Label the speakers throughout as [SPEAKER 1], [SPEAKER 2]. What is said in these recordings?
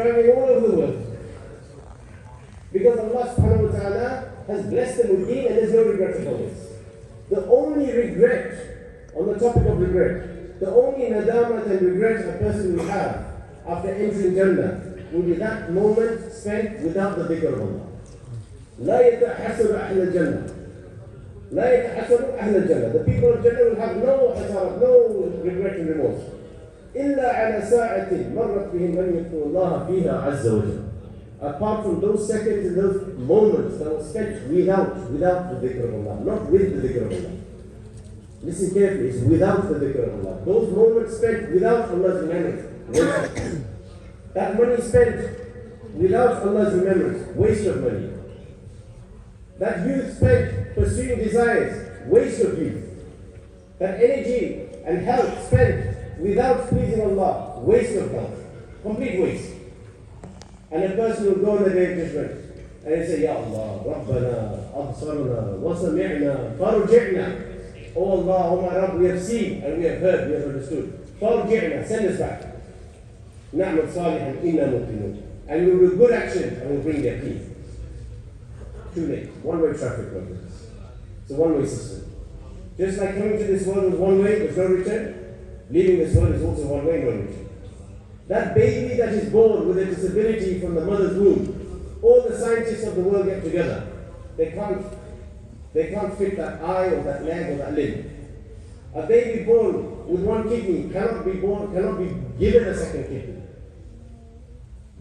[SPEAKER 1] traveling all over the world. Because Allah subhanahu wa ta'ala has blessed them with deen and there's no regret about this. The only regret, on the topic of regret, the only nadamat and regret a person will have after entering Jannah will be that moment spent without the dhikr of Allah. لا يتحسر أهل الجنة. لا يتحسر أهل الجنة. The people of Jannah will have no hasarat, no regret and remorse. إلا على ساعة مرت بهم لم يذكروا الله فيها عز وجل. Apart from those seconds and those moments that were spent without the dhikr of Allah, not with the dhikr of Allah. Listen carefully, it's without the dhikr of Allah. Those moments spent without Allah's remembrance, that money spent without Allah's remembrance, waste of money. That youth spent pursuing desires, waste of youth. That energy and health spent without pleasing Allah, waste of health, complete waste. And a person will go on the day of judgment and he'll say, Ya Allah, Rabbana, Absarna, Wasami'na, Farji'na. Oh Allah, oh my Rabb, we have seen and we have heard, we have understood. Farji'na, send us back. Na'mat salihan inna muqinun. And we will do good action and we'll bring their peace. Too late. One-way traffic, brothers. It's a one-way system. Just like coming to this world was one way, there's no return. Leaving this world is also one way, no return. That baby that is born with a disability from the mother's womb, all the scientists of the world get together. They can't fit that eye or that leg or that limb. A baby born with one kidney cannot be given a second kidney.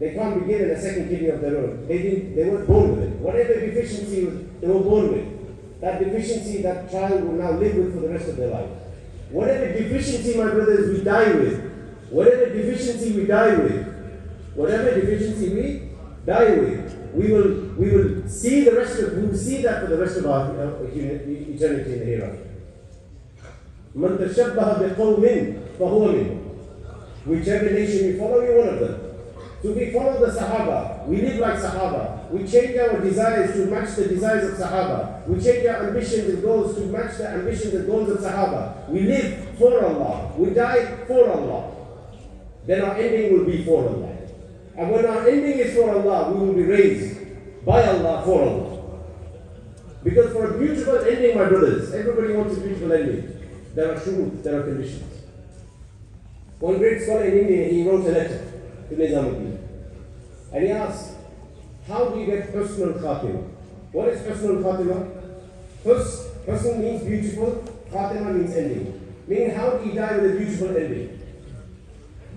[SPEAKER 1] They can't be given a second kidney of their own. They weren't born with it. Whatever deficiency they were born with, that deficiency that child will now live with for the rest of their life. Whatever deficiency, my brothers, we die with, whatever deficiency we die with, we will see that for the rest of our eternity in the hereafter. من تشبه بقوم فهو منهم. Whichever nation you follow, you're one of them. So we follow the Sahaba, we live like Sahaba, we change our desires to match the desires of Sahaba, we change our ambitions and goals to match the ambitions and goals of Sahaba. We live for Allah, we die for Allah. Then our ending will be for Allah. And when our ending is for Allah, we will be raised by Allah for Allah. Because for a beautiful ending, my brothers, everybody wants a beautiful ending. There are shurut, there are conditions. One great scholar in India, he wrote a letter to Nizam al-Din. And he asked, how do you get husn al-khatimah? What is husn al-khatimah? Husn means beautiful, khatimah means ending. Meaning, how do you die with a beautiful ending?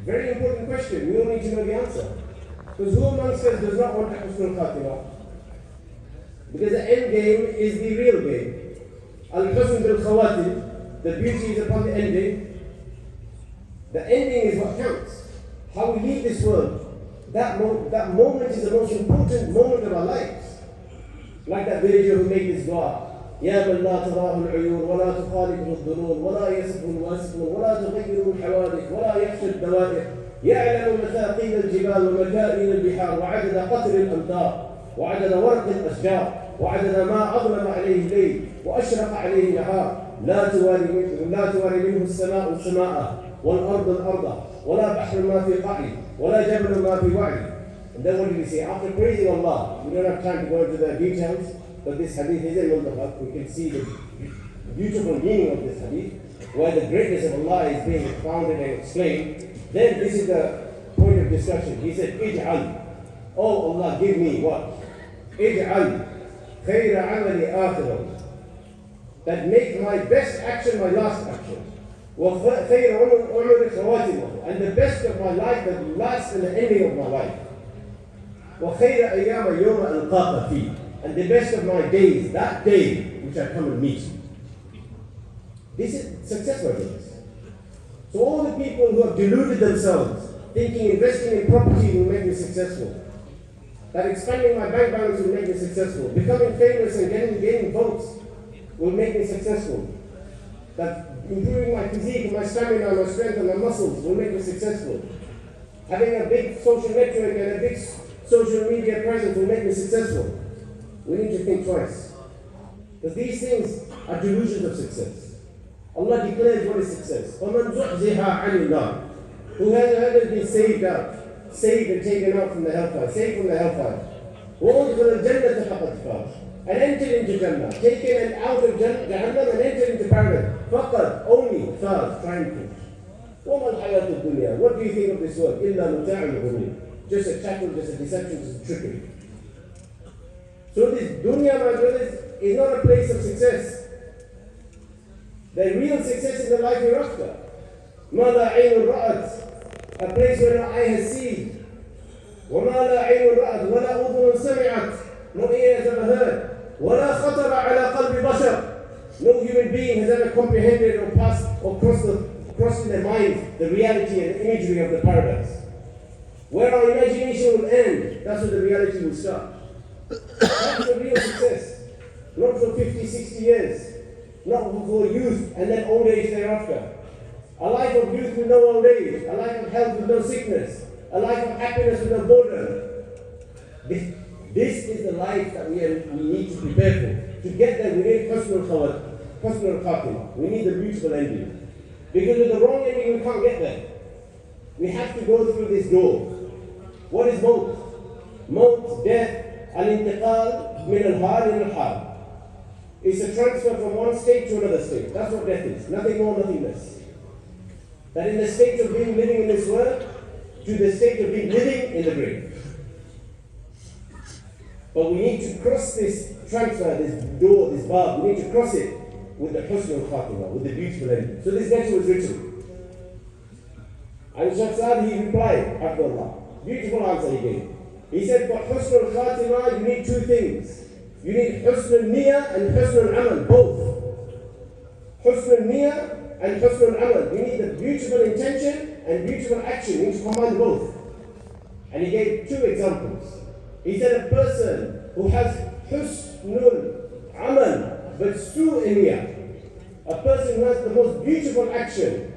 [SPEAKER 1] Very important question. We all need to know the answer. Because who amongst us does not want a husn al-khatimah? Because the end game is the real game. Al-husn bil-khawatim, the beauty is upon the ending. The ending is what counts. How we leave this world. That moment is the most important moment of our lives. Like that villager who made this dua. يا من لا تراه العيون ولا تخالفه الظنون ولا يسبه الواسقون ولا تغيره الحوادث ولا يخشى الدوائر يعلم مثاقيل الجبال ومكائن البحار وعدد قطر الأمطار وعدد ورق الأشجار وعدد ما أظلم عليه الليل وأشرق عليه النهار لا تواري منه السماء السماء والأرض الأرض ولا بحر ما في قعري ولا جبل ما في وعري. And then what did he say? After praising Allah, we don't have time to go into the details, but this hadith is in Mundahab. We can see the beautiful meaning of this hadith, where the greatness of Allah is being expounded and explained. Then this is the point of discussion. He said, Ij'al. Oh Allah, give me what? Ij'al khayra amali akhirah. That make my best action my last action. وَخَيْرَ عُمَرِ خَوَاتِمَهُ. And the best of my life, the last and the ending of my life. وَخَيْرَ أَيَّامَ يَوْمَ أَلْقَاكَ فِيهِ. And the best of my days, that day which I come and meet you. This is success, my brothers. So all the people who have deluded themselves, thinking investing in property will make me successful, that expanding my bank balance will make me successful, becoming famous and gaining votes will make me successful, that improving my physique, my stamina, my strength and my muscles will make me successful, having a big social network and a big social media presence will make me successful. We need to think twice. Because these things are delusions of success. Allah declares what is success. فَمَنْ زُحْزِحَ عَنِ النَّارِ. Whoever has been saved out saved and taken out from the hellfire, saved from the hellfire. وَأُدْخِلَ الْجَنَّةَ فَقَدْ فَازَ, and entered into Jannah, taken and out of Jahannam and entered into paradise. فَقَدْ, only, فَاز, triumphant. وَمَا الْحَيَاةُ الدُّنْيَا, what do you think of this world? إِلَّا مُتَاعُ الْغُرُورِ, just a chattel, just a deception, just a trickery. So this dunya, my brothers, is not a place of success. The real success is the life hereafter. مَا لَا عَيْنٌ رَأَتْ, a place where no eye has seen. وَمَا لَا عَيْنٌ رَأَتْ وَلَا أُذُنٌ سَمِعَتْ, no ear has ever heard. وَلَا خَطَرَ عَلَى قَلْبِ بَشَرٍ, no human being has ever comprehended or passed or crossed in their mind the reality and the imagery of the paradise. Where our imagination will end, that's where the reality will start. That's the real success. Not for 50, 60 years. Not for youth and then old age thereafter. A life of youth with no old age. A life of health with no sickness. A life of happiness with no boredom. This is the life that we need to prepare for. To get there, we need husnul khatimah. We need the beautiful ending. Because with the wrong ending, we can't get there. We have to go through this door. What is maut? Maut, death, al-intiqal min al-hal ila al-hal. It's a transfer from one state to another state. That's what death is. Nothing more, nothing less. That in the state of being living in this world, to the state of being living in the grave. But we need to cross this transfer, this door, this bar. We need to cross it with the husnul khatimah, with the beautiful ending. So this letter was written. And Shaykh Saad, he replied, Abdullah. Beautiful answer he gave. He said, for husnul khatimah, you need two things. You need husnul niyyah and husnul amal, both. Husnul niyyah and husnul amal. You need the beautiful intention and beautiful action. You need to combine both. And he gave two examples. He said a person who has husnul amal but su'u niyyah, a person who has the most beautiful action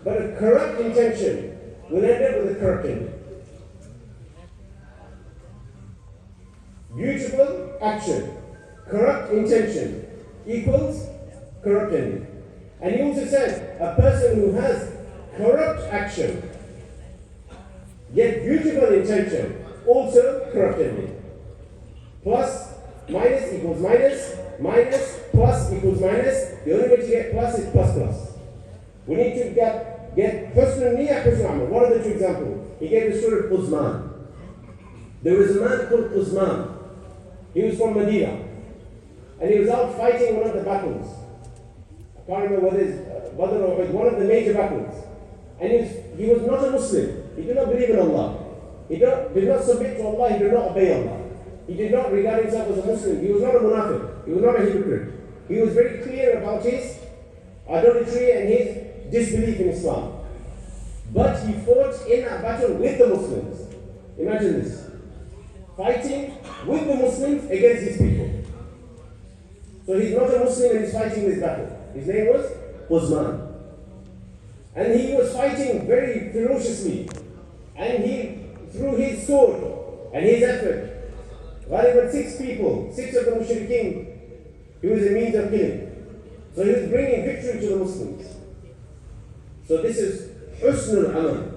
[SPEAKER 1] but a corrupt intention, will end up with a corrupt ending. Beautiful action, corrupt intention equals corrupt ending. And he also said a person who has corrupt action yet beautiful intention, also corrupt ending. Plus, minus equals minus, minus, plus equals minus. The only way to get plus is plus plus. We need to get husnul niyyah, husnul amal. What are the two examples? He gave the story of Uzman. There was a man called Uzman. He was from Medina. And he was out fighting one of the battles. I can't remember whether it's Badr or Uhud, one of the major battles. And he was not a Muslim. He did not believe in Allah. He did not submit to Allah. He did not obey Allah. He did not regard himself as a Muslim. He was not a munafiq. He was not a hypocrite. He was very clear about his idolatry and his disbelief in Islam. But he fought in a battle with the Muslims. Imagine this. Fighting with the Muslims against his people. So he's not a Muslim and he's fighting this battle. His name was Uzman. And he was fighting very ferociously. And he, through his sword and his effort, Ghaliban 6 people, 6 of the mushrikeen, he was a means of killing. So he was bringing victory to the Muslims. So this is husnul amal.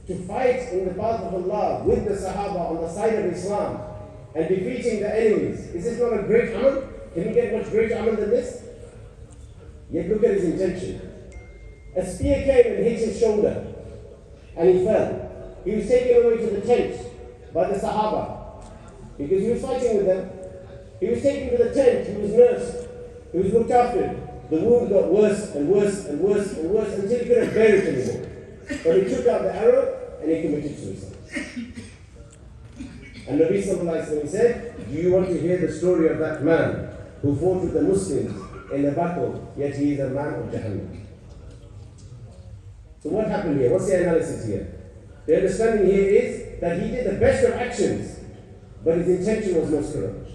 [SPEAKER 1] To fight in the path of Allah with the Sahaba on the side of Islam and defeating the enemies. Is this not a great amal? Can you get much greater amal than this? Yet look at his intention. A spear came and hit his shoulder and he fell. He was taken away to the tent by the Sahaba because he was fighting with them. He was taken to the tent, he was nursed, he was looked after. The wound got worse and worse and worse and worse until he couldn't bear it anymore. But he took out the arrow and he committed suicide. And Nabi Sallallahu Alaihi Wasallam said, do you want to hear the story of that man who fought with the Muslims in a battle, yet he is a man of Jahannam? So what happened here? What's the analysis here? The understanding here is that he did the best of actions, but his intention was most corrupt.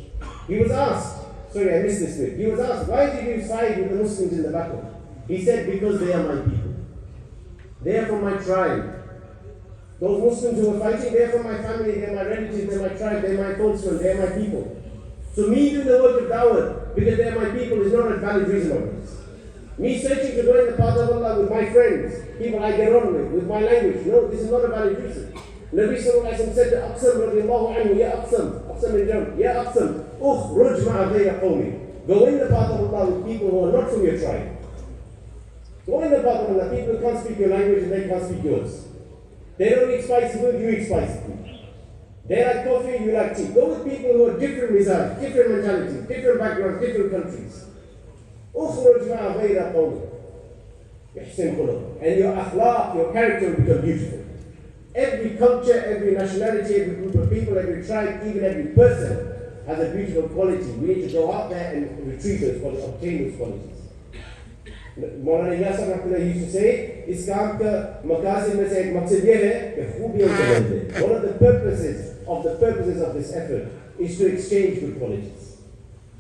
[SPEAKER 1] He was asked, sorry I missed this bit, he was asked, why did you side with the Muslims in the battle? He said, because they are my people. They are from my tribe. Those Muslims who were fighting, they are from my family, they are my relatives, they are my tribe, they are my coachman, they are my people. So me doing the work of da'wah, because they are my people, is not a valid reason of this. Me searching to go in the path of Allah with my friends, people I get on with my language. No, this is not a valid reason. Nabi sallallahu alayhi wa sallam said to Aqsam radiallahu anhu, Ya Aqsam in German, Ya Aqsam, ukhruj ma'a ghayra qawmi. Go in the path of Allah with people who are not from your tribe. Go in the path of Allah, people who can't speak your language and they can't speak yours. They don't eat spicy food, you eat spicy food. They like coffee, you like tea. Go with people who are different results, different mentalities, different backgrounds, different countries. اخرج مع غير قوم يحسن خلق, and your akhlaq, your character will become beautiful. Every culture, every nationality, every group of people, every tribe, even every person has a beautiful quality. We need to go out there and retrieve those qualities, obtain those qualities. Maulana Ilyas Rahmatullah used to say, Islam ka markaz mein se ek maqsad ye hai ki khubiyon se bande. One of the purposes of this effort is to exchange good qualities.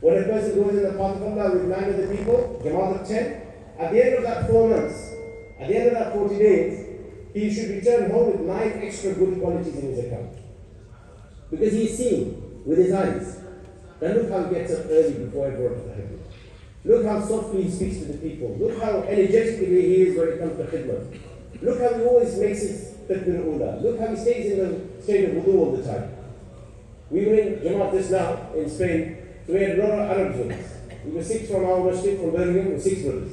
[SPEAKER 1] When a person goes in the path of Allah with 9 other people, Jamaat of 10, at the end of that 4 months, at the end of that 40 days, he should return home with 9 extra good qualities in his account. Because he's seen with his eyes. Now look how he gets up early before everyone to the Hajj. Look how softly he speaks to the people. Look how energetically he is when it comes to khidmah. Look how he always makes his takbir ula. Look how he stays in the state of wudu all the time. We were in Jamaat just now in Spain. So we had a lot of Arabs with us. We were 6 from our masjid, from Birmingham, we were 6 brothers.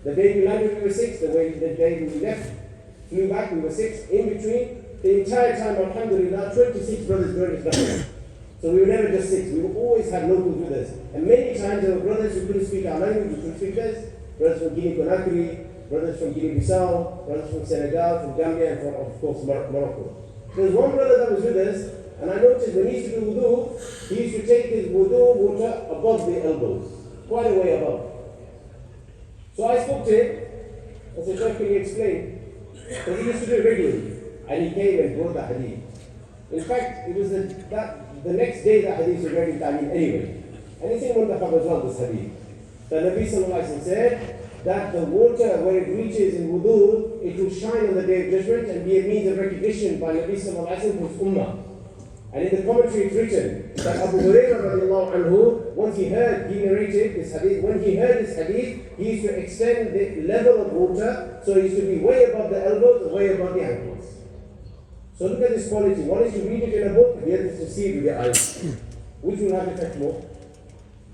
[SPEAKER 1] The day we landed, we were 6. The day we left, flew back, we were 6. In between, the entire time, alhamdulillah, 26 brothers joined us. So we were never just 6. We always had locals with us. And many times there were brothers who couldn't speak our language, who couldn't speak us. Brothers from Guinea-Conakry, brothers from Guinea-Bissau, brothers from Senegal, from Gambia, and from, of course, Morocco. There was one brother that was with us, and I noticed when he used to do wudu, he used to take his wudu water above the elbows, quite a way above. So I spoke to him. I said, Shaykh, can you explain? Because he used to do it regularly. And he came and brought the hadith. In fact, it was the next day that hadith was ready in Ta'lim anyway. And it's in Muntakhab as well, this hadith. The Nabi sallallahu alayhi wa sallam said that the water, when it reaches in wudu, it will shine on the day of judgment and be a means of recognition by Nabi sallallahu alayhi wa sallam for his ummah. And in the commentary it's written that Abu Hurairah radiallahu anhu, once he narrated this hadith, when he heard this hadith, he used to extend the level of water, so he used to be way above the elbows, way above the ankles. So look at this quality. One is to read it in a book, the other is to see it with your eyes. Which will have effect more?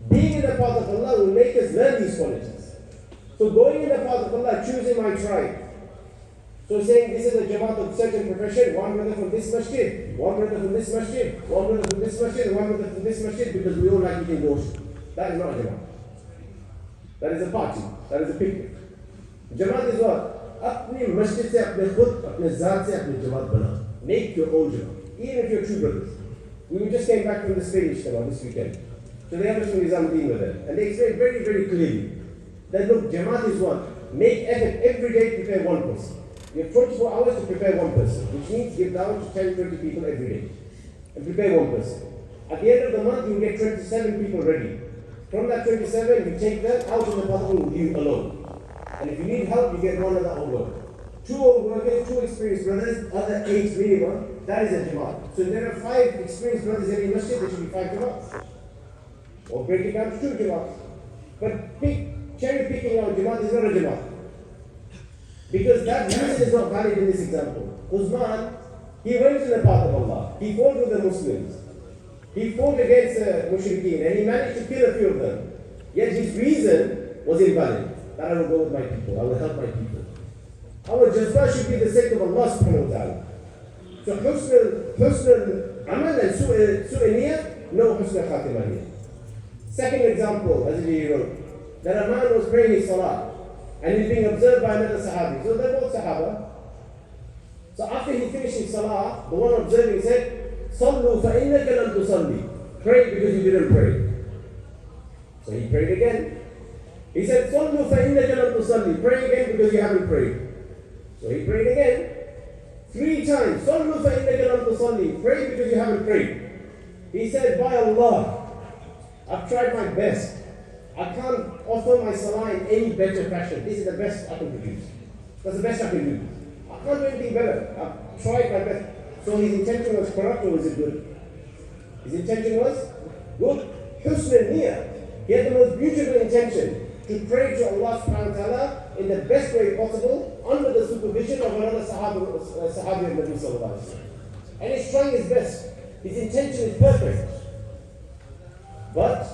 [SPEAKER 1] Being in the path of Allah will make us learn these qualities. So going in the path of Allah, choosing my tribe. So saying this is a Jamaat of certain profession, one brother from this masjid, one brother from this masjid, one brother from this masjid, and one brother from this masjid, because we all like eating gosht. That is not a Jamaat. That is a party. That is a picnic. Jamaat is what? अपने मस्जिद से अपने खुद अपने ज़ात से अपने जमात बना. Make your own jamaat. Even if you're 2 brothers. We just came back from the Spanish Jamaat this weekend. So the others from Nizamuddin were there. And they explained very, very clearly that look, Jamaat is what? Make effort every day to prepare one person. You have 24 hours to prepare one person, which means give down to 10, 20 people every day. And prepare one person. At the end of the month, you will get 27 people ready. From that 27, you take them out of the path with you alone. And if you need help, you get one other old worker. 2 old workers, 2 experienced brothers, other 8 minimum, that is a Jamaat. So if there are 5 experienced brothers in every masjid, there should be 5 Jamaats. Or break it down to 2 Jamaats. But cherry picking out Jamaat is not a Jamaat. Because that reason is not valid in this example. Uthman, he went to the path of Allah. He fought with the Muslims. He fought against the mushrikeen and he managed to kill a few of them. Yet his reason was invalid. That I will go with my people. I will help my people. Our jazba should be the sake of Allah subhanahu wa ta'ala. So husn al-amal and su'al niyah, no husn al-khatimah here. Second example, as he wrote, that a man was praying his salah and he's being observed by another sahabi. So they're both sahaba. So after he finished his salah, the one observing said, Sallu fa'innaka lam tusalli. Pray because you didn't pray. So he prayed again. He said, Sallu fa'innaka lam tusalli. Pray again because you haven't prayed. So he prayed again. 3 times. Sallu fa'innaka lam tusalli. Pray because you haven't prayed. He said, by Allah, I've tried my best. I can't offer my salah in any better fashion. This is the best I can produce. That's the best I can do. I can't do anything better. I've tried my best. So his intention was corrupt or was it good? His intention was good. Husn al-niyah. He had the most beautiful intention. to pray to Allah subhanahu wa ta'ala in the best way possible under the supervision of another Sahabi of Nabi sallallahu alayhi wa sallam. And he's trying his best. His intention is perfect. But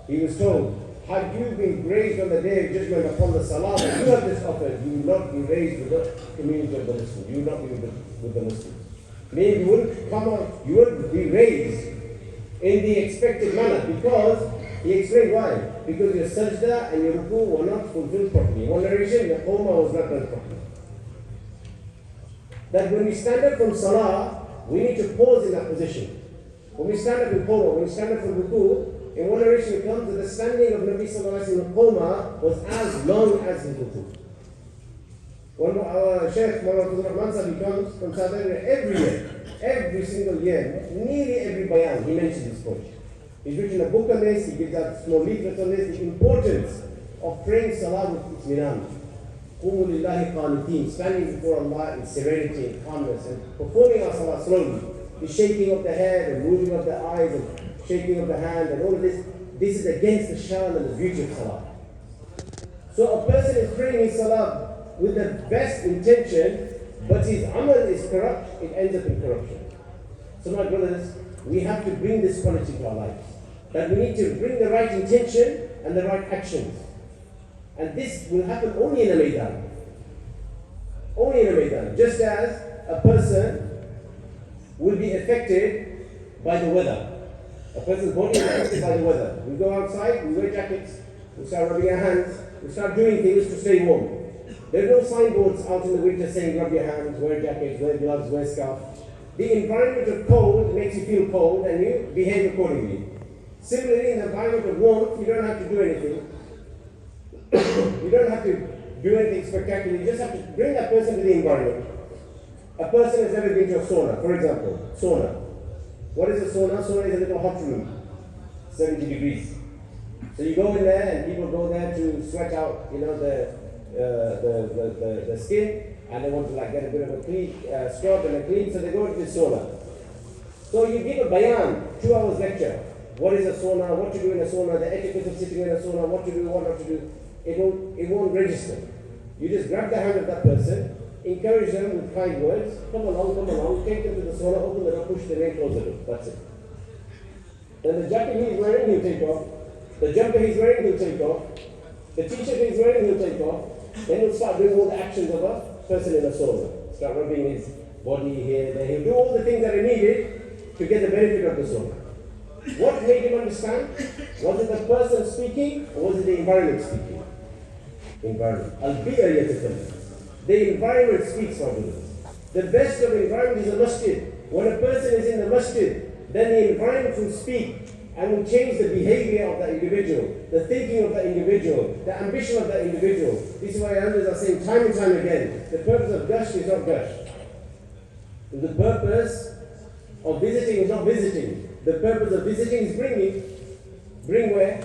[SPEAKER 1] he was told, had you been raised on the day of judgment upon the salah that you have just offered, you will not be raised with the community of the Muslims. You will not be with the Muslims. Meaning you wouldn't come out, you wouldn't be raised in the expected manner, because he explained why. Because your sajda and your ruku were not fulfilled properly. One narration, your qawma was not done properly. That when we stand up from salah, we need to pause in that position. When we stand up in qawma, when we stand up from ruku, in one narration it comes that the standing of Nabi sallallahu alayhi wa sallam qawma was as long as his ruku. When our Shaykh Muhammad Rahman comes from South Africa every year, every single year, nearly every bayan, he mentions this point. He's written a book on this, he gives out small leaflets on this, the importance of praying salah with itminan. Qumu lillahi qaniteen, standing before Allah in serenity and calmness, and performing our salah slowly. The shaking of the head and moving of the eyes and shaking of the hand and all of this, this is against the shan and the beauty of salah. So a person is praying his salah with the best intention, but his amal is corrupt, it ends up in corruption. So my brothers, we have to bring this quality to our lives. That we need to bring the right intention and the right actions. And this will happen only in a maidan. Only in a maidan. Just as a person will be affected by the weather. A person's body is affected by the weather. We go outside, we wear jackets, we start rubbing our hands, we start doing things to stay warm. There are no signboards out in the winter saying rub your hands, wear jackets, wear gloves, wear scarf. The environment of cold makes you feel cold and you behave accordingly. Similarly, in the environment of warmth, you don't have to do anything. You don't have to do anything spectacular. You just have to bring that person to the environment. A person has never been to a sauna, for example. Sauna. What is a sauna? Sauna is a little hot room, 70 degrees. So you go in there and people go there to sweat out, the skin, and they want to like get a bit of a clean scrub and a clean, so they go into the sauna. So you give a bayan, 2 hours lecture. What is a sauna? What to do in a sauna? The etiquette of sitting in a sauna? What to do? What not to do? It won't register. You just grab the hand of that person, encourage them with kind words. Come along. Take them to the sauna, open the door, push the rain, close the door. That's it. Then the jacket he's wearing, he'll take off. The jumper he's wearing, he'll take off. The t-shirt he's wearing, he'll take off. Then he'll start doing all the actions of a person in a sauna. Start rubbing his body here, there. He'll do all the things that are needed to get the benefit of the sauna. What made him understand? Was it the person speaking or was it the environment speaking? Environment. The environment speaks for us. The best of environment is a masjid. When a person is in the masjid, then the environment will speak and will change the behavior of the individual, the thinking of the individual, the ambition of the individual. This is why elders are saying time and time again, the purpose of gush is not gush. The purpose of visiting is not visiting. The purpose of visiting is bring where?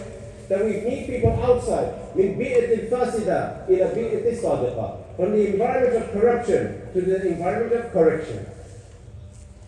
[SPEAKER 1] That we meet people outside. Min bi'atil fasida ila bi'atil sadiqa. From the environment of corruption to the environment of correction.